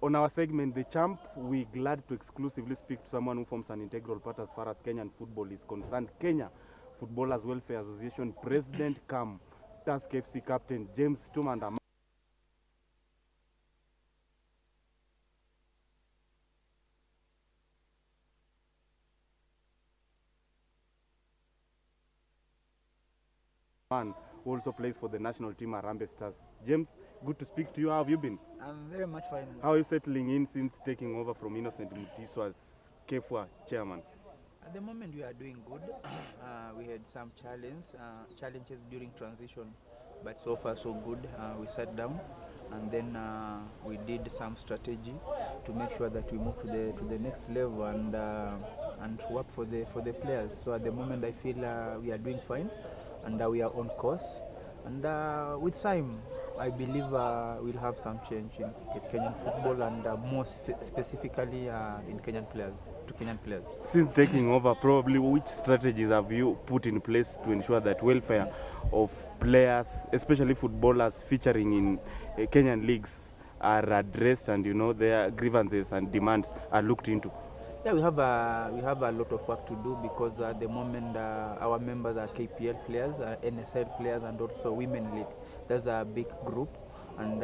On our segment, The Champ, we're glad to exclusively speak to someone who forms an integral part as far as Kenyan football is concerned. Kenya Footballers Welfare Association President Kam, TUSC FC Captain James Situma. Man who also plays for the national team Harambee Stars. James, good to speak to you. How have you been? I'm very much fine. How are you settling in since taking over from Innocent Mutiso as KEFWA chairman? At the moment, we are doing good. We had some challenges during transition, but so far so good. We sat down and then we did some strategy to make sure that we move to the next level and work for the players. So at the moment, I feel we are doing fine and we are on course. And with time, I believe we'll have some change in Kenyan football and more specifically in Kenyan players. Since taking over, probably which strategies have you put in place to ensure that welfare of players, especially footballers featuring in Kenyan leagues, are addressed and their grievances and demands are looked into? Yeah, we have a lot of work to do because at the moment our members are KPL players, NSL players, and also Women League. That's a big group, and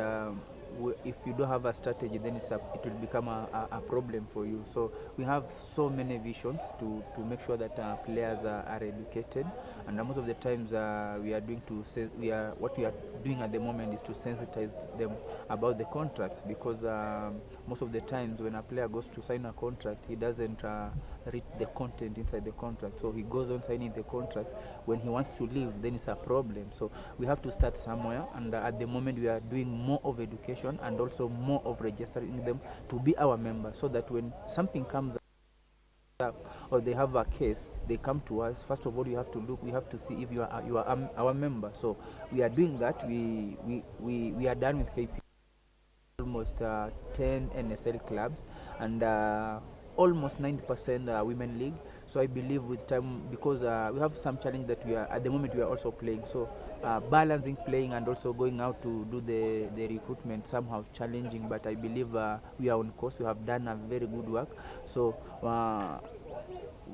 if you don't have a strategy, then it will become a problem for you. So we have so many visions to make sure that players are educated, and most of the times what we are doing at the moment is to sensitize them about the contracts, because most of the times when a player goes to sign a contract, he doesn't read the content inside the contract. So he goes on signing the contract. When he wants to leave, then it's a problem. So we have to start somewhere, and at the moment we are doing more of education and also more of registering them to be our members, so that when something comes up or they have a case, they come to us. First of all, we have to see if you are our member. So we are doing that. We are done with KP, almost 10 NSL clubs, and almost 90% women league. So I believe with time, because we have some challenge that we are at the moment we are also playing. So balancing playing and also going out to do the recruitment somehow challenging. But I believe we are on course. We have done a very good work. So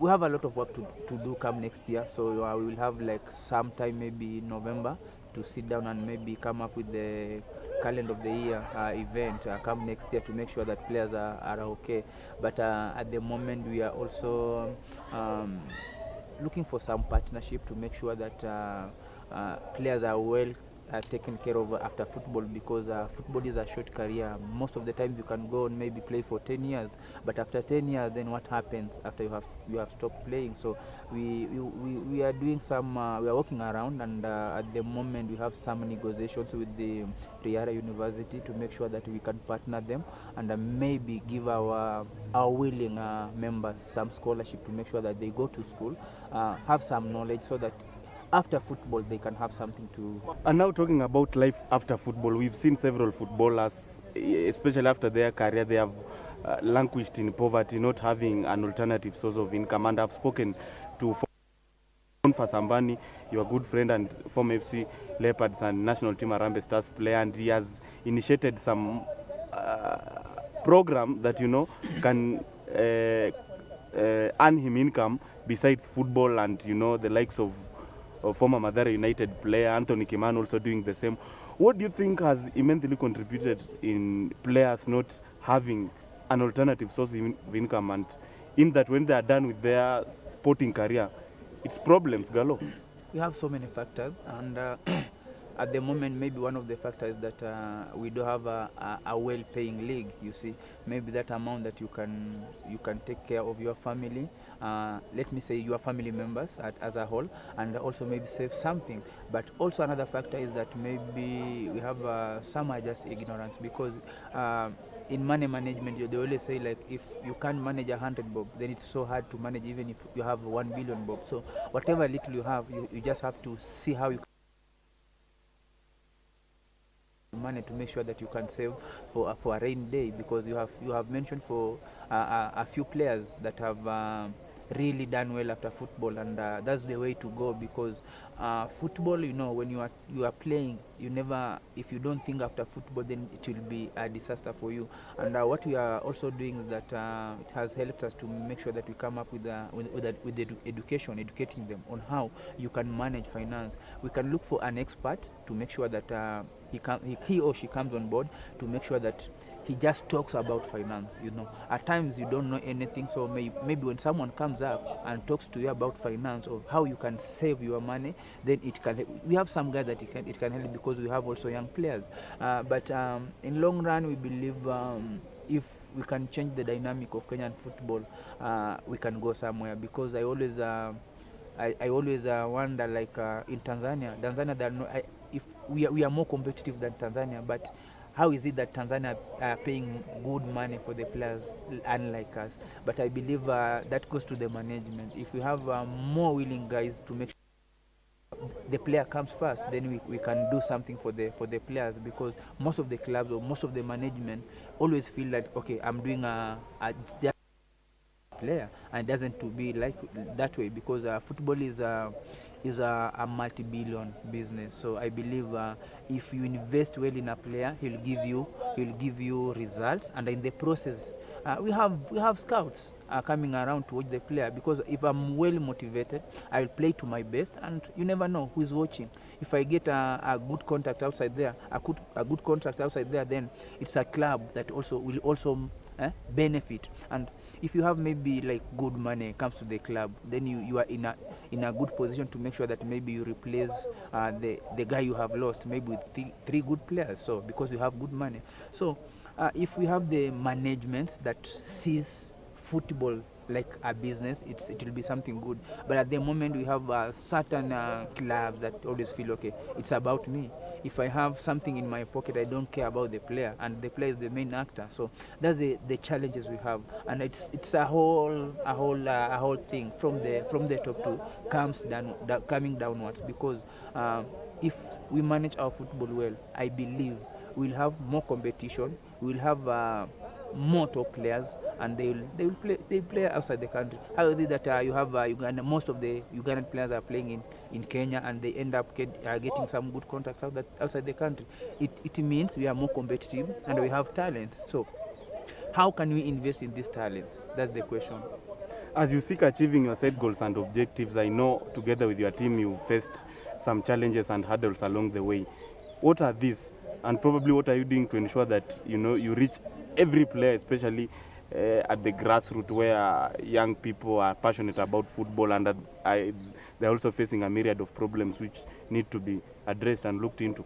we have a lot of work to do come next year. So we will have like sometime maybe November to sit down and maybe come up with the calendar of the year event come next year to make sure that players are okay. But at the moment we are also looking for some partnership to make sure that players are well taken care of after football, because football is a short career. Most of the time you can go and maybe play for 10 years, but after 10 years then what happens after you have stopped playing? So we are doing some we are working around, and at the moment we have some negotiations with the Riara University to make sure that we can partner them and maybe give our willing members some scholarship to make sure that they go to school, have some knowledge, so that after football they can have something to. And now talking about life after football, we've seen several footballers, especially after their career, they have languished in poverty, not having an alternative source of income. And I've spoken to Fasambani, your good friend and former FC Leopards and national team Harambee Stars player, and he has initiated some program that can earn him income besides football, and the likes of former Mathare United player Anthony Kimani also doing the same. What do you think has immensely contributed in players not having an alternative source of income, and in that when they are done with their sporting career, it's problems galore? We have so many factors, and at the moment maybe one of the factors that we do have a well-paying league. You see, maybe that amount that you can take care of your family, let me say your family members as a whole, and also maybe save something. But also another factor is that maybe we have some are just ignorance, because in money management they always say, like, if you can't manage 100 bob, then it's so hard to manage even if you have 1 billion bob. So whatever little you have, you just have to see how you money to make sure that you can save for a rainy day, because you have mentioned for a few players that have really done well after football, and that's the way to go, because football, when you are playing, you never, if you don't think after football, then it will be a disaster for you. And what we are also doing is that it has helped us to make sure that we come up with educating them on how you can manage finance. We can look for an expert to make sure that he or she comes on board to make sure that he just talks about finance. At times you don't know anything, so maybe when someone comes up and talks to you about finance or how you can save your money, then it can help. We have some guys that it can help, because we have also young players, but in long run we believe, if we can change the dynamic of Kenyan football, we can go somewhere, because I always wonder, like, in Tanzania, there are no, if we are more competitive than Tanzania, but how is it that Tanzania are paying good money for the players, unlike us? But I believe that goes to the management. If we have more willing guys to make sure the player comes first, then we can do something for the players, because most of the clubs or most of the management always feel like, okay, I'm doing a player, and it doesn't to be like that way, because football is a multi-billion business. So I believe if you invest well in a player, he'll give you results, and in the process, we have scouts coming around to watch the player, because if I'm well motivated, I'll play to my best, and you never know who's watching. If I get a good contract outside there, a good contract outside there, then it's a club that also will also benefit. And if you have maybe like good money comes to the club, then you are in a good position to make sure that maybe you replace the guy you have lost, maybe with three good players, so because you have good money. So if we have the management that sees football like a business, it will be something good. But at the moment, we have certain clubs that always feel, okay, it's about me. If I have something in my pocket, I don't care about the player, and the player is the main actor. So that's the challenges we have, and it's a whole thing from the top to coming downwards, because if we manage our football well, I believe we'll have more competition, we'll have more top players, and they play outside the country. How is it that you have Uganda? Most of the Ugandan players are playing in Kenya, and they end up getting some good contracts outside the country. It means we are more competitive, and we have talent. So how can we invest in these talents? That's the question. As you seek achieving your set goals and objectives, I know together with your team you faced some challenges and hurdles along the way. What are these, and probably what are you doing to ensure that you reach every player, especially at the grassroots, where young people are passionate about football, and that they're also facing a myriad of problems which need to be addressed and looked into?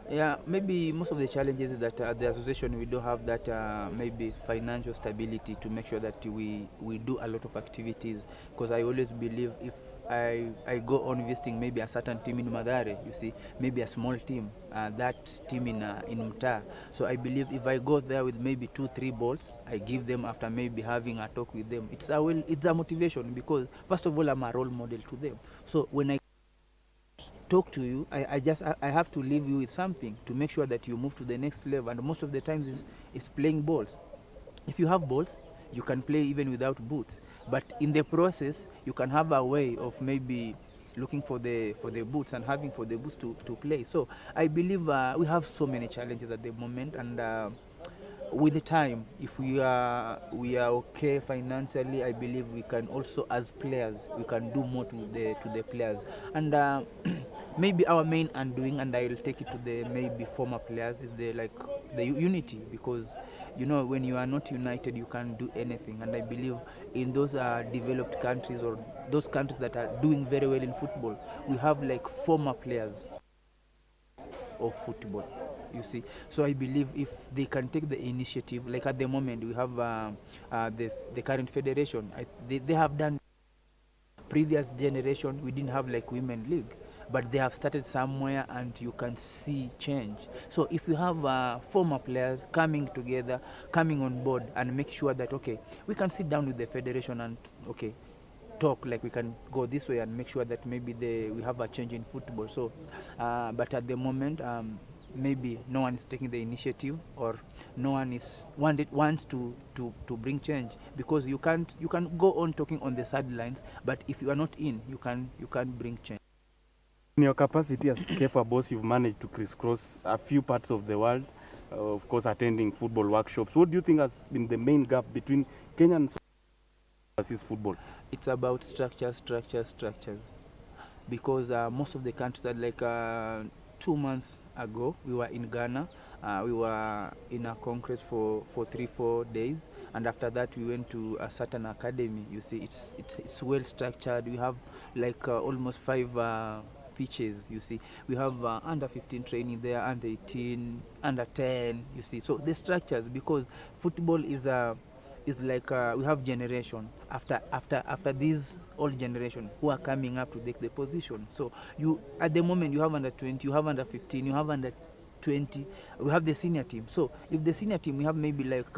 Yeah, maybe most of the challenges is that at the association we don't have that maybe financial stability to make sure that we do a lot of activities. Because I always believe, if I go on visiting maybe a certain team in Madare, you see, maybe a small team, that team in Mta. So I believe if I go there with maybe 2-3 balls, I give them after maybe having a talk with them. It's a motivation, because first of all, I'm a role model to them. So when I talk to you, I have to leave you with something to make sure that you move to the next level. And most of the times is playing balls. If you have balls, you can play even without boots, but in the process you can have a way of maybe looking for the boots and having for the boots to play. So I believe we have so many challenges at the moment, and with the time, if we are okay financially, I believe we can also, as players, we can do more to the players. And maybe our main undoing, and I will take it to the maybe former players, is the unity, because when you are not united, you can't do anything. And I believe in those developed countries, or those countries that are doing very well in football, we have like former players of football, you see. So I believe if they can take the initiative, like at the moment we have the current federation, they have done. Previous generation, we didn't have like women league, but they have started somewhere, and you can see change. So if you have former players coming together, coming on board, and make sure that, okay, we can sit down with the federation and, okay, talk, like we can go this way and make sure that maybe we have a change in football. So but at the moment, maybe no one is taking the initiative, or no one is wants to bring change, because you can go on talking on the sidelines, but if you are not in, you can't bring change. In your capacity as KEFWA boss, you've managed to crisscross a few parts of the world, of course attending football workshops. What do you think has been the main gap between Kenyan versus football? It's about structures, because most of the countries are like 2 months ago we were in Ghana. We were in a congress for 3-4 days, and after that we went to a certain academy. You see, it's well structured. We have like almost 5 pitches. You see, we have under 15 training there, under 18, under 10. You see, so the structures, because football is like we have generation after these old generation who are coming up to take the position. So you, at the moment, you have under 20, you have under 15, you have under 20. We have the senior team. So if the senior team, we have maybe like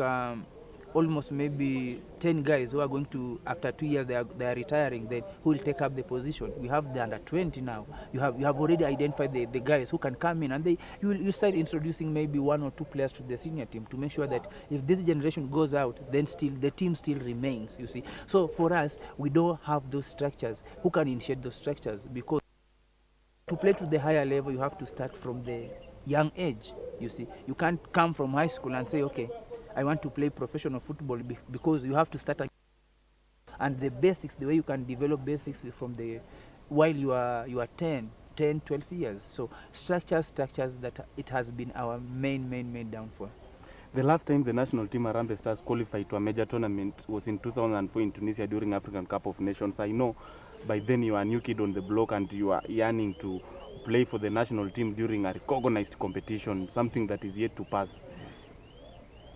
almost maybe 10 guys who are going to, after 2 years they are retiring, then who will take up the position. We have the under 20 now. You have already identified the guys who can come in, and you start introducing maybe 1 or 2 players to the senior team to make sure that if this generation goes out, then still the team still remains, you see. So for us, we don't have those structures. Who can initiate those structures? Because to play to the higher level, you have to start from the young age. You see, you can't come from high school and say, okay, I want to play professional football, because you have to start. And the basics, the way you can develop basics is from the while you are 10, 12 years. So structures, that it has been our main downfall. The last time the national team Harambee Stars qualified to a major tournament was in 2004 in Tunisia during African Cup of Nations. I know by then you are a new kid on the block and you are yearning to play for the national team during a recognized competition, something that is yet to pass.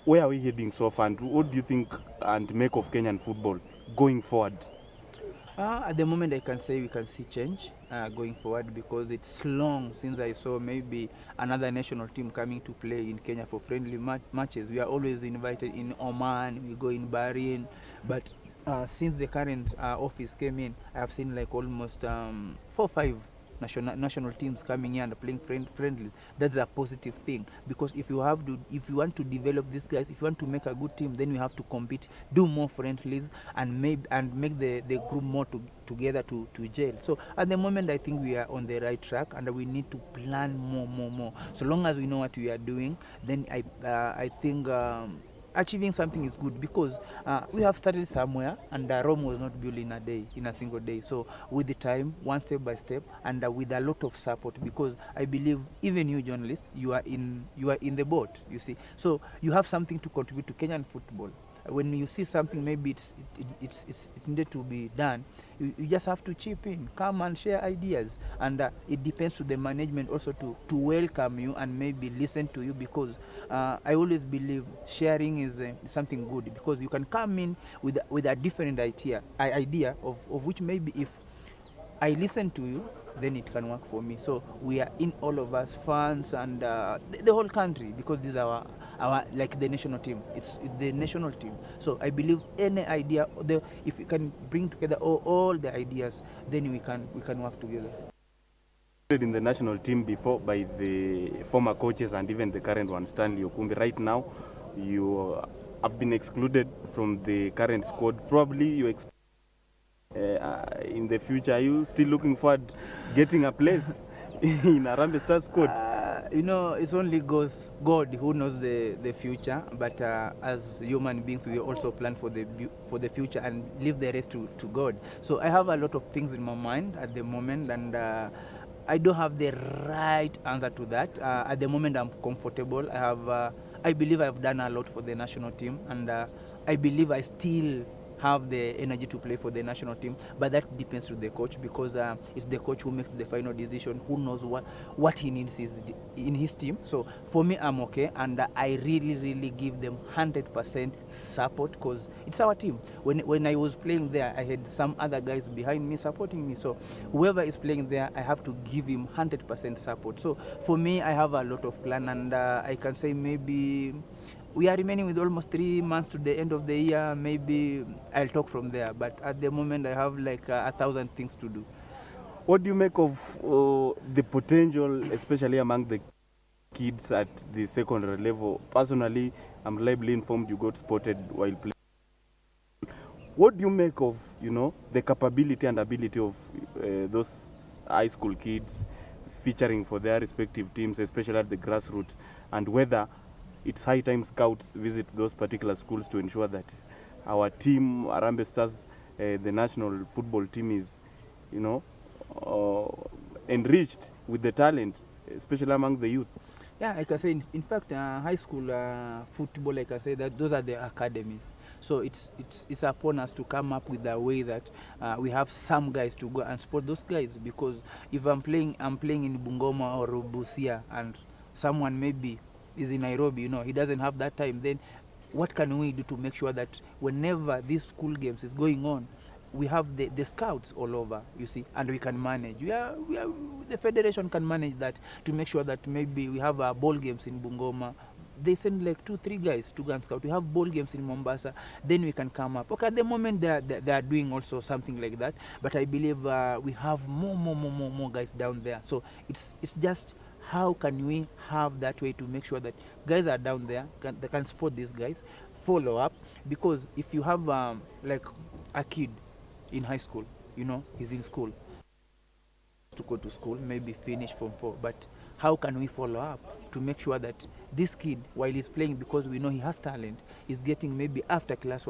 Where are we heading so far, and what do you think and make of Kenyan football going forward? At the moment, I can say we can see change going forward, because it's long since I saw maybe another national team coming to play in Kenya for friendly matches. We are always invited in Oman, we go in Bahrain, but since the current office came in, I have seen like almost 4 or 5 national teams coming in and playing friendly. That's a positive thing, because if you want to develop these guys, if you want to make a good team, then you have to compete, do more friendlies, and make the group more together to gel. So at the moment, I think we are on the right track, and we need to plan more. So long as we know what we are doing, then I think achieving something is good, because we have started somewhere, and Rome was not built in a single day. So with the time, one step by step, and with a lot of support, because I believe even you journalists, you are in the boat, you see. So you have something to contribute to Kenyan football. When you see something, maybe it needed to be done, you just have to chip in, come and share ideas, and it depends to the management also to welcome you and maybe listen to you, because I always believe sharing is something good, because you can come in with a different idea of which maybe if I listen to you, then it can work for me. So we are in, all of us, fans and the whole country, because this is our like the national team. It's the national team. So I believe any idea, if we can bring together all the ideas, then we can work together. In the national team before by the former coaches and even the current one, Stanley Okumbi. Right now, you have been excluded from the current squad. Probably you expect in the future, are you still looking forward getting a place in Harambee Stars squad? You know, it's only God who knows the future, but as human beings, we also plan for the future and leave the rest to God. So I have a lot of things in my mind at the moment, and I don't have the right answer to that. At the moment, I'm comfortable. I believe I've done a lot for the national team, and I believe I still have the energy to play for the national team, but that depends to the coach, because it's the coach who makes the final decision, who knows what he needs in his team. So for me, I'm okay, and I really give them 100% support, because it's our team. When I was playing there, I had some other guys behind me supporting me, so whoever is playing there, I have to give him 100% support. So for me, I have a lot of plan, and I can say maybe we are remaining with almost 3 months to the end of the year. Maybe I'll talk from there, but at the moment I have like 1,000 things to do. What do you make of the potential, especially among the kids at the secondary level. Personally, I'm reliably informed you got spotted while playing. What do you make of, you know, the capability and ability of those high school kids featuring for their respective teams, especially at the grassroots, and whether it's high time scouts visit those particular schools to ensure that our team, Arambe Stars, the national football team, is, you know, enriched with the talent, especially among the youth? Yeah, I can say, in fact, high school football, I can say that those are the academies. So it's upon us to come up with a way that we have some guys to go and support those guys. Because if I'm playing in Bungoma or Busia, and someone maybe is in Nairobi, you know, he doesn't have that time, then what can we do to make sure that whenever these school games is going on, we have the scouts all over, you see, and we can manage. The federation can manage that, to make sure that maybe we have ball games in Bungoma. They send like 2-3 guys to go and scout. We have ball games in Mombasa, then we can come up. Okay, at the moment they are doing also something like that, but I believe we have more guys down there. So it's just how can we have that way to make sure that guys are down there, they can support these guys, follow up. Because if you have like a kid in high school, you know, he's in school, to go to school, maybe finish Form 4, but how can we follow up to make sure that this kid, while he's playing, because we know he has talent, is getting maybe after class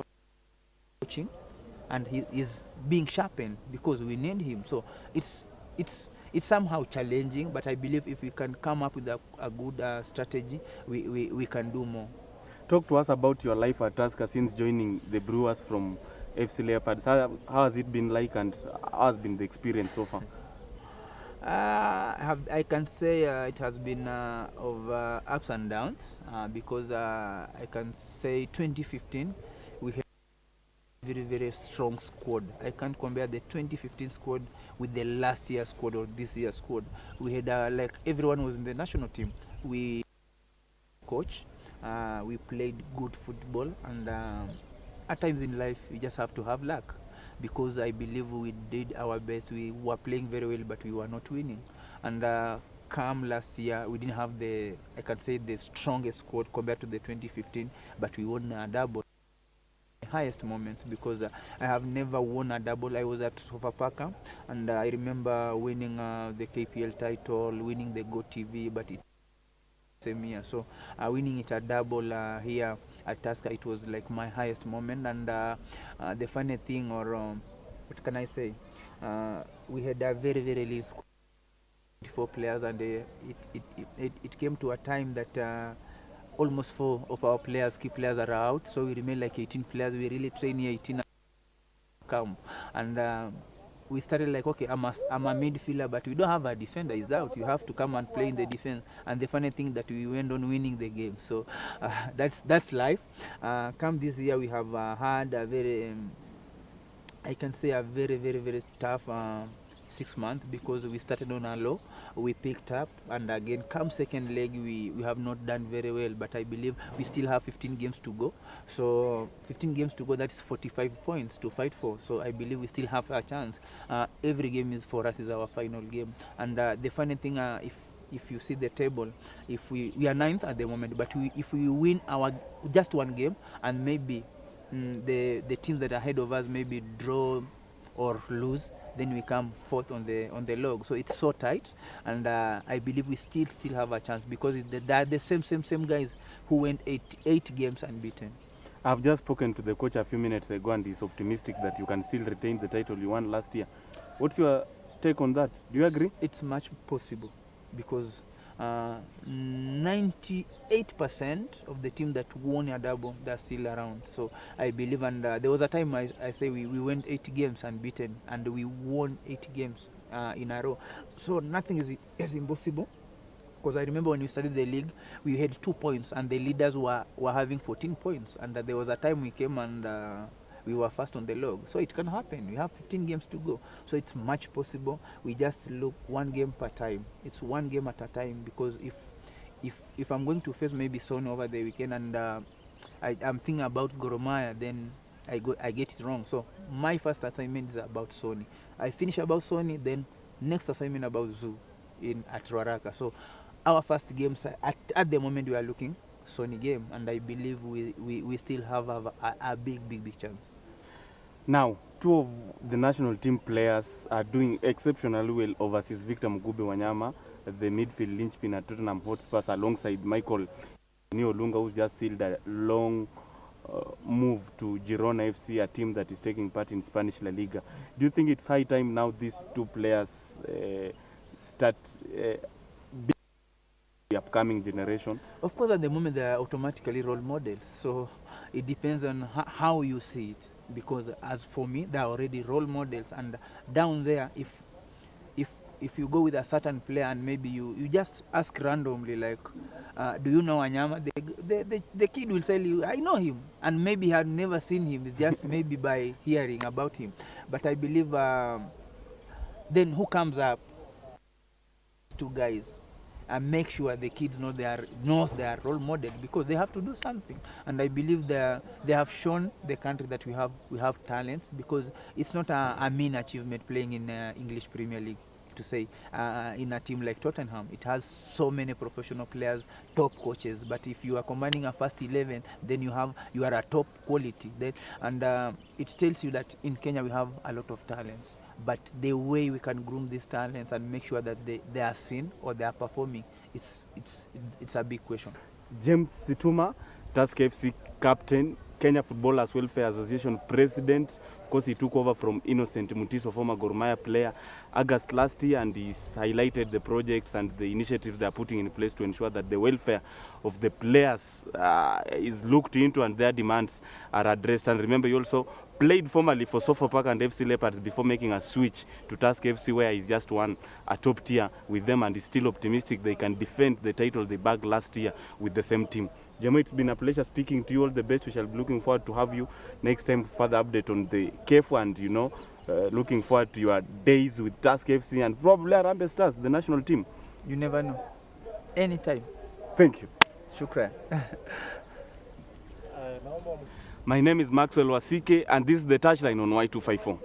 coaching, and he is being sharpened, because we need him. So it's somehow challenging, but I believe if we can come up with a good strategy, we can do more. Talk to us about your life at Tusker since joining the Brewers from FC Leopards. How has it been like, and how has been the experience so far? I can say it has been of ups and downs, because I can say 2015 we had a very strong squad. I can't compare the 2015 squad with the last year's squad or this year's squad. We had like everyone was in the national team. We coach, we played good football, and at times in life you just have to have luck, because I believe we did our best. We were playing very well, but we were not winning. And come last year, we didn't have I can say, the strongest squad compared to the 2015, but we won a double. Highest moments, because I have never won a double. I was at Sofapaka, and I remember winning the KPL title, winning the Go TV, but it same year. So winning it a double here at Tusker, it was like my highest moment. And the funny thing, or what can I say, we had a very lean squad, 24 players, and it came to a time that almost 4 of our key players are out, so we remain like 18 players. We really train here 18 come, and we started like, okay, I'm a midfielder, but we don't have a defender. He's out. You have to come and play in the defense. And the funny thing that we went on winning the game. So that's life. Come this year, we have had a very, I can say, a very tough 6 months, because we started on a low, we picked up, and again come second leg we have not done very well, but I believe we still have 15 games to go. So 15 games to go, that's 45 points to fight for. So I believe we still have a chance. Every game is, for us, is our final game. And the funny thing, if you see the table, if we are 9th at the moment, but if we win our just one game, and maybe the teams that are ahead of us maybe draw or lose, then we come 4th on the log. So it's so tight, and I believe we still have a chance, because they are the same guys who went 8 games unbeaten. I've just spoken to the coach a few minutes ago, and he's optimistic that you can still retain the title you won last year. What's your take on that? Do you agree? It's much possible, because 98% of the team that won a double, they're still around. So I believe, and there was a time I say we went 8 games unbeaten, and we won 8 games in a row. So nothing is impossible, because I remember when we started the league, we had 2 points, and the leaders were having 14 points, and there was a time we came and we were first on the log. So it can happen. We have 15 games to go, so it's much possible. We just look one game per time. It's one game at a time, because if I'm going to face maybe Sony over the weekend, and I'm thinking about Goromaya, then I get it wrong. So my first assignment is about Sony. I finish about Sony, then next assignment about Zoo at Ruaraka. So our first games, at the moment we are looking Sony game, and I believe we still have a big chance. Now, two of the national team players are doing exceptionally well overseas. Victor Mugube Wanyama, the midfield linchpin at Tottenham Hotspur, alongside Michael Niolunga, who's just sealed a long move to Girona FC, a team that is taking part in Spanish La Liga. Do you think it's high time now these two players start the upcoming generation? Of course, at the moment they are automatically role models, so it depends on how you see it. Because as for me, they are already role models, and down there, if you go with a certain player and maybe you just ask randomly, like, do you know Wanyama? The kid will tell you, I know him, and maybe had never seen him, just maybe by hearing about him. But I believe then who comes up? Two guys. And make sure the kids know knows their role model, because they have to do something. And I believe they have shown the country that we have talent, because it's not a mean achievement playing in English Premier League. To say in a team like Tottenham, it has so many professional players, top coaches. But if you are combining a first 11, then you are a top quality. And it tells you that in Kenya we have a lot of talents. But the way we can groom these talents and make sure that they are seen or they are performing, it's a big question. James Situma, Tusk FC captain, Kenya Footballers Welfare Association president. Of course, he took over from Innocent Mutiso, former Gor Mahia player, August last year, and he's highlighted the projects and the initiatives they are putting in place to ensure that the welfare of the players is looked into and their demands are addressed. And remember, he also played formerly for Sofapaka and FC Leopards before making a switch to Tusk FC, where he's just won a top tier with them, and is still optimistic they can defend the title they bagged last year with the same team. Jamo, it's been a pleasure speaking to you. All the best. We shall be looking forward to have you next time for further update on the KEFWA, and looking forward to your days with Tusk FC and probably Harambee Stars, the national team. You never know. Anytime. Thank you. Shukran. My name is Maxwell Wasike, and this is the Touchline on Y254.